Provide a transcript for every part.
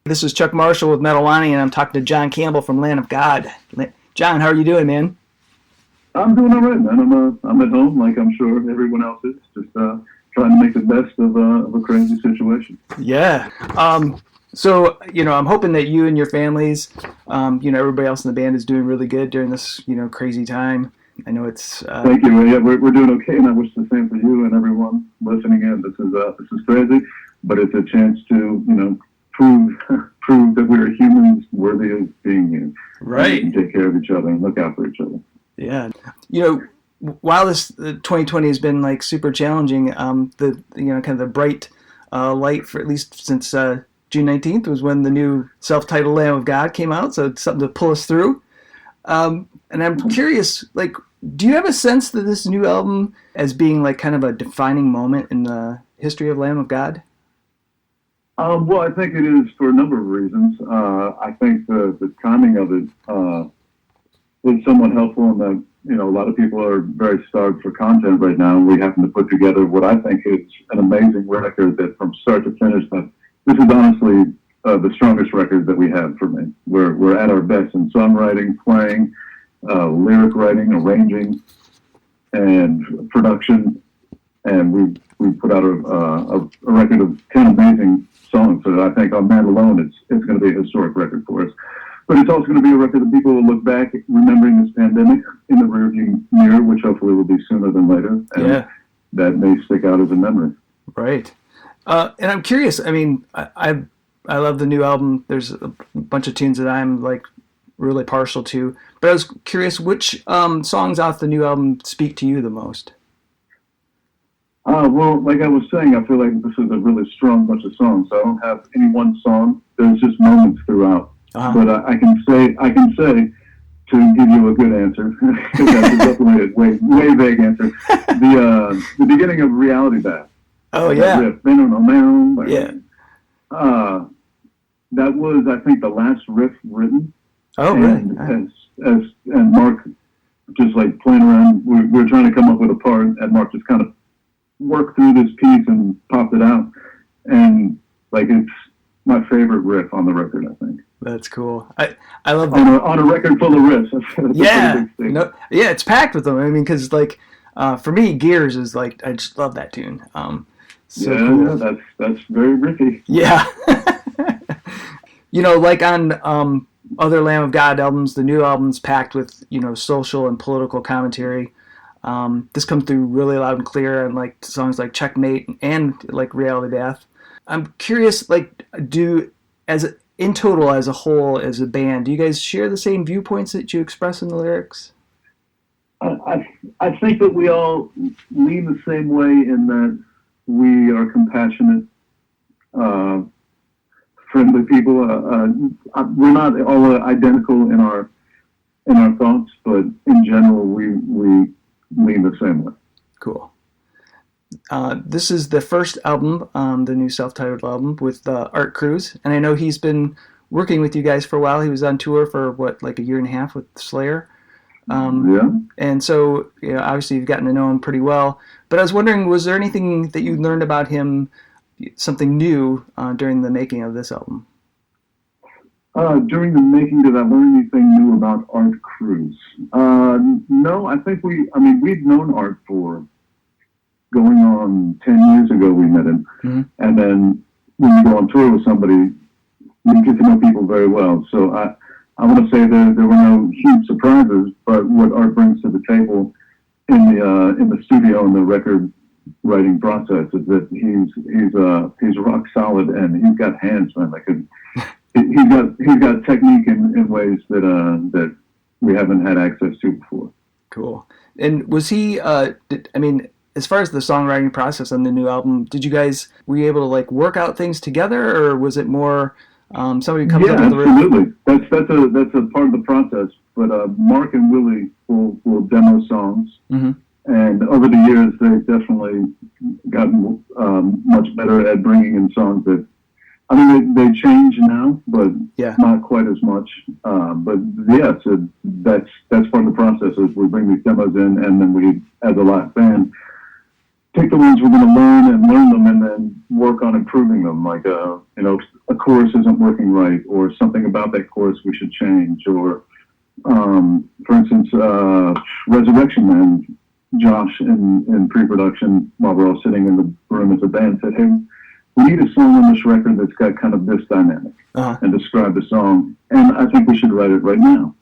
This is Chuck Marshall with Metalani, and I'm talking to John Campbell from Land of God. John, how are you doing, man? I'm doing all right, man. I'm at home, like I'm sure everyone else is, just trying to make the best of a crazy situation. Yeah. So, I'm hoping that you and your families, everybody else in the band is doing really good during this, crazy time. I know it's... Thank you. Yeah, we're doing okay, and I wish the same for you and everyone listening in. This is crazy, but it's a chance to, prove that we're humans worthy of being here. Right. And take care of each other and look out for each other. Yeah. While this 2020 has been like super challenging, the kind of the bright light for at least since June 19th was when the new self-titled Lamb of God came out. So it's something to pull us through. And I'm curious, like, do you have a sense that this new album as being like kind of a defining moment in the history of Lamb of God? Well, I think it is for a number of reasons. I think the timing of it was somewhat helpful in that, a lot of people are very starved for content right now. We happen to put together what I think is an amazing record that from start to finish, this is honestly the strongest record that we have for me. We're at our best in songwriting, playing, lyric writing, arranging, and production. And we put out a record of 10 amazing songs that I think on that alone, it's going to be a historic record for us. But it's also going to be a record that people will look back, remembering this pandemic in the rearview mirror, which hopefully will be sooner than later. And that may stick out as a memory. Right. And I'm curious, I mean, I love the new album. There's a bunch of tunes that I'm like really partial to. But I was curious, which songs off the new album speak to you the most? Well, like I was saying, I feel like this is a really strong bunch of songs. I don't have any one song. There's just moments throughout. But I can say to give you a good answer, because that's definitely a way vague answer. The beginning of Reality Bath. Oh yeah. Riff, yeah. That was, I think, the last riff written. Oh and, really? And Mark just like playing around. We were trying to come up with a part, and Mark just kind of worked through this piece and popped it out, and like it's my favorite riff on the record, I think. That's cool. I love that. On a record full of riffs. That's it's packed with them. I mean, because like for me, Gears is like, I just love that tune. Cool. That's very riffy. Yeah. Like on other Lamb of God albums, the new album's packed with social and political commentary. This comes through really loud and clear, and like songs like Checkmate and like Reality Bath. I'm curious, like, in total, as a whole, as a band, do you guys share the same viewpoints that you express in the lyrics? I think that we all lean the same way in that we are compassionate, friendly people. We're not all identical in our thoughts, but in general, we lean the same way. Cool. This is the first album, the new self-titled album with Art Cruz, and I know he's been working with you guys for a while. He was on tour for like a year and a half with Slayer. And so, obviously you've gotten to know him pretty well. But I was wondering, was there anything that you learned about him, something new, during the making of this album? During the making, did I learn anything new about Art Cruz? No, I think we'd known Art for going on 10 years ago. We met him. Mm-hmm. And then when you go on tour with somebody, you get to know people very well. So I want to say there were no huge surprises, but what Art brings to the table in the studio and the record writing process is that he's rock solid, and he's got hands, man. He's got technique in ways that we haven't had access to before. Cool. And was he? As far as the songwriting process on the new album, were you able to like work out things together, or was it more somebody comes up with the riff? Yeah, absolutely. That's a part of the process. But Mark and Willie will demo songs, mm-hmm. and over the years they've definitely gotten much better at bringing in songs that. They change now, but not quite as much. So that's part of the process. Is we bring these demos in, and then we, as a live band, take the ones we're going to learn and learn them, and then work on improving them. Like, a chorus isn't working right, or something about that chorus we should change, or, for instance, Resurrection Man, Josh in pre-production, while we're all sitting in the room as a band, said, "Hey, we need a song on this record that's got kind of this dynamic," and describe the song. And I think we should write it right now.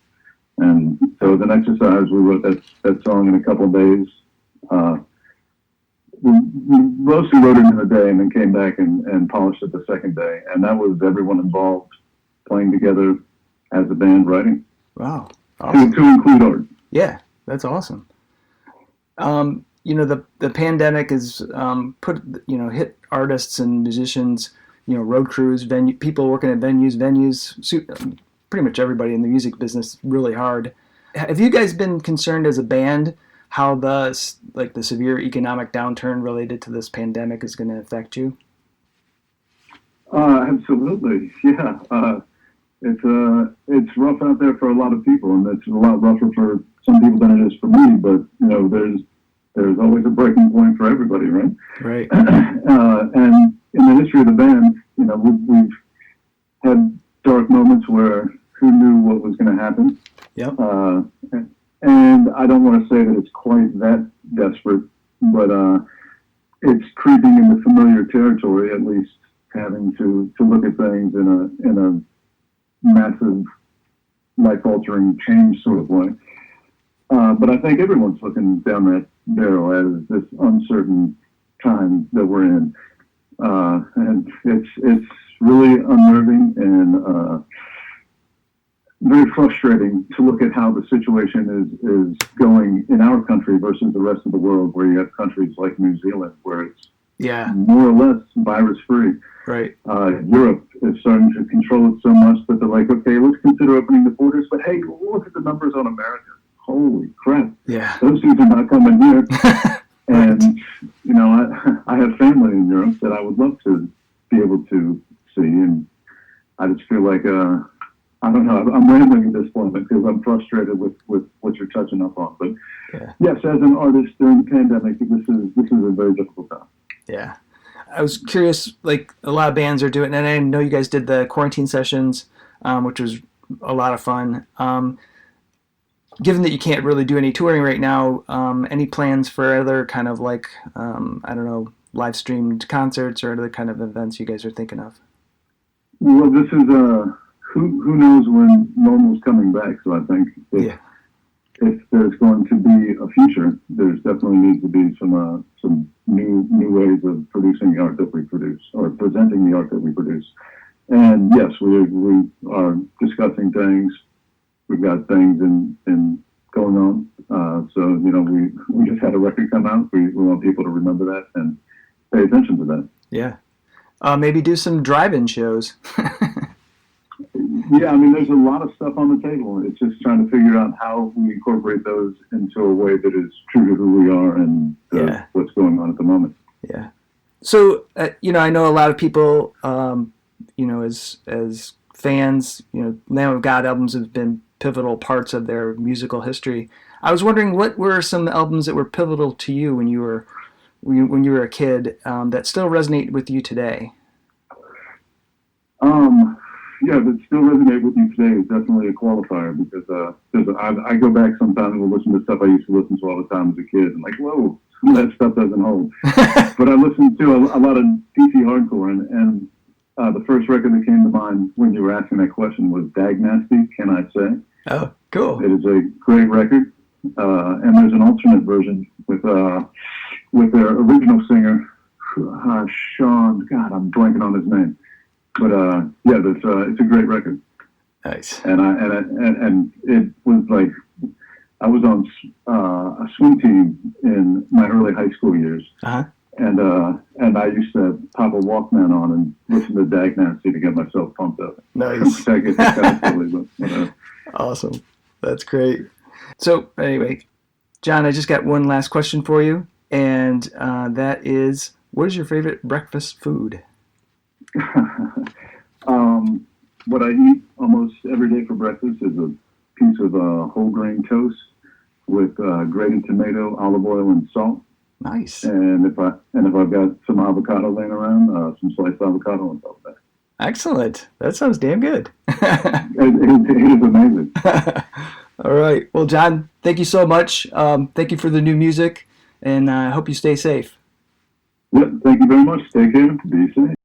And so as an exercise, we wrote that song in a couple of days. We mostly wrote it in a day and then came back and polished it the second day. And that was everyone involved playing together as a band writing. Wow. Awesome. To include art. Yeah, that's awesome. The pandemic has hit artists and musicians, road crews, people working at venues, pretty much everybody in the music business really hard. Have you guys been concerned as a band how the severe economic downturn related to this pandemic is going to affect you? Absolutely, yeah. It's rough out there for a lot of people, and it's a lot rougher for some people than it is for me. But there's always a breaking point for everybody, right? Right. And in the history of the band, we've had dark moments where who knew what was going to happen. Yep. And I don't want to say that it's quite that desperate, but it's creeping into familiar territory, at least having to look at things in a massive, life-altering change sort of way. But I think everyone's looking down that barrel as this uncertain time that we're in. And it's really unnerving and very frustrating to look at how the situation is going in our country versus the rest of the world, where you have countries like New Zealand where it's more or less virus-free. Right. Europe is starting to control it so much that they're like, okay, let's consider opening the borders, but hey, look at the numbers on America. Holy crap. Yeah. Those things are not coming here. And, I have family in Europe that I would love to be able to see, and I just feel like, I don't know, I'm rambling at this point because I'm frustrated with what you're touching up on. But yes, as an artist during the pandemic, this is a very difficult time. Yeah. I was curious, like a lot of bands are doing, and I know you guys did the quarantine sessions, which was a lot of fun. Given that you can't really do any touring right now, any plans for other kind of live streamed concerts or other kind of events you guys are thinking of? Well, this is who knows when normal's coming back. So I think if there's going to be a future, there's definitely needs to be some new ways of producing the art that we produce, or presenting the art that we produce. And yes, we are discussing things. We've got things in going on. So we just had a record come out. We want people to remember that and pay attention to that. Yeah. Maybe do some drive-in shows. Yeah, I mean, there's a lot of stuff on the table. It's just trying to figure out how we incorporate those into a way that is true to who we are and what's going on at the moment. Yeah. So, I know a lot of people, as fans, Lamb of God albums have been pivotal parts of their musical history. I was wondering, what were some albums that were pivotal to you when you were a kid that still resonate with you today? That still resonate with you today is definitely a qualifier, because I go back sometimes and will listen to stuff I used to listen to all the time as a kid, and like, whoa, some of that stuff doesn't hold. But I listened to a lot of DC hardcore, and the first record that came to mind when you were asking that question was Dag Nasty, Can I Say? Oh, cool. It is a great record, and there's an alternate version with their original singer, Sean. God, I'm blanking on his name. But it's a great record. Nice. And it was like I was on a swim team in my early high school years, and I used to pop a Walkman on and listen to Dag Nasty to get myself pumped up. Nice. I guess it's kind of silly, but whatever. Awesome. That's great. So anyway, John, I just got one last question for you, and that is, what is your favorite breakfast food? What I eat almost every day for breakfast is a piece of whole grain toast with grated tomato, olive oil, and salt. Nice. And if I've got some avocado laying around, some sliced avocado on top of that. Excellent. That sounds damn good. It is amazing. All right. Well, John, thank you so much. Thank you for the new music, and I hope you stay safe. Yep. Thank you very much. Take care. Be safe.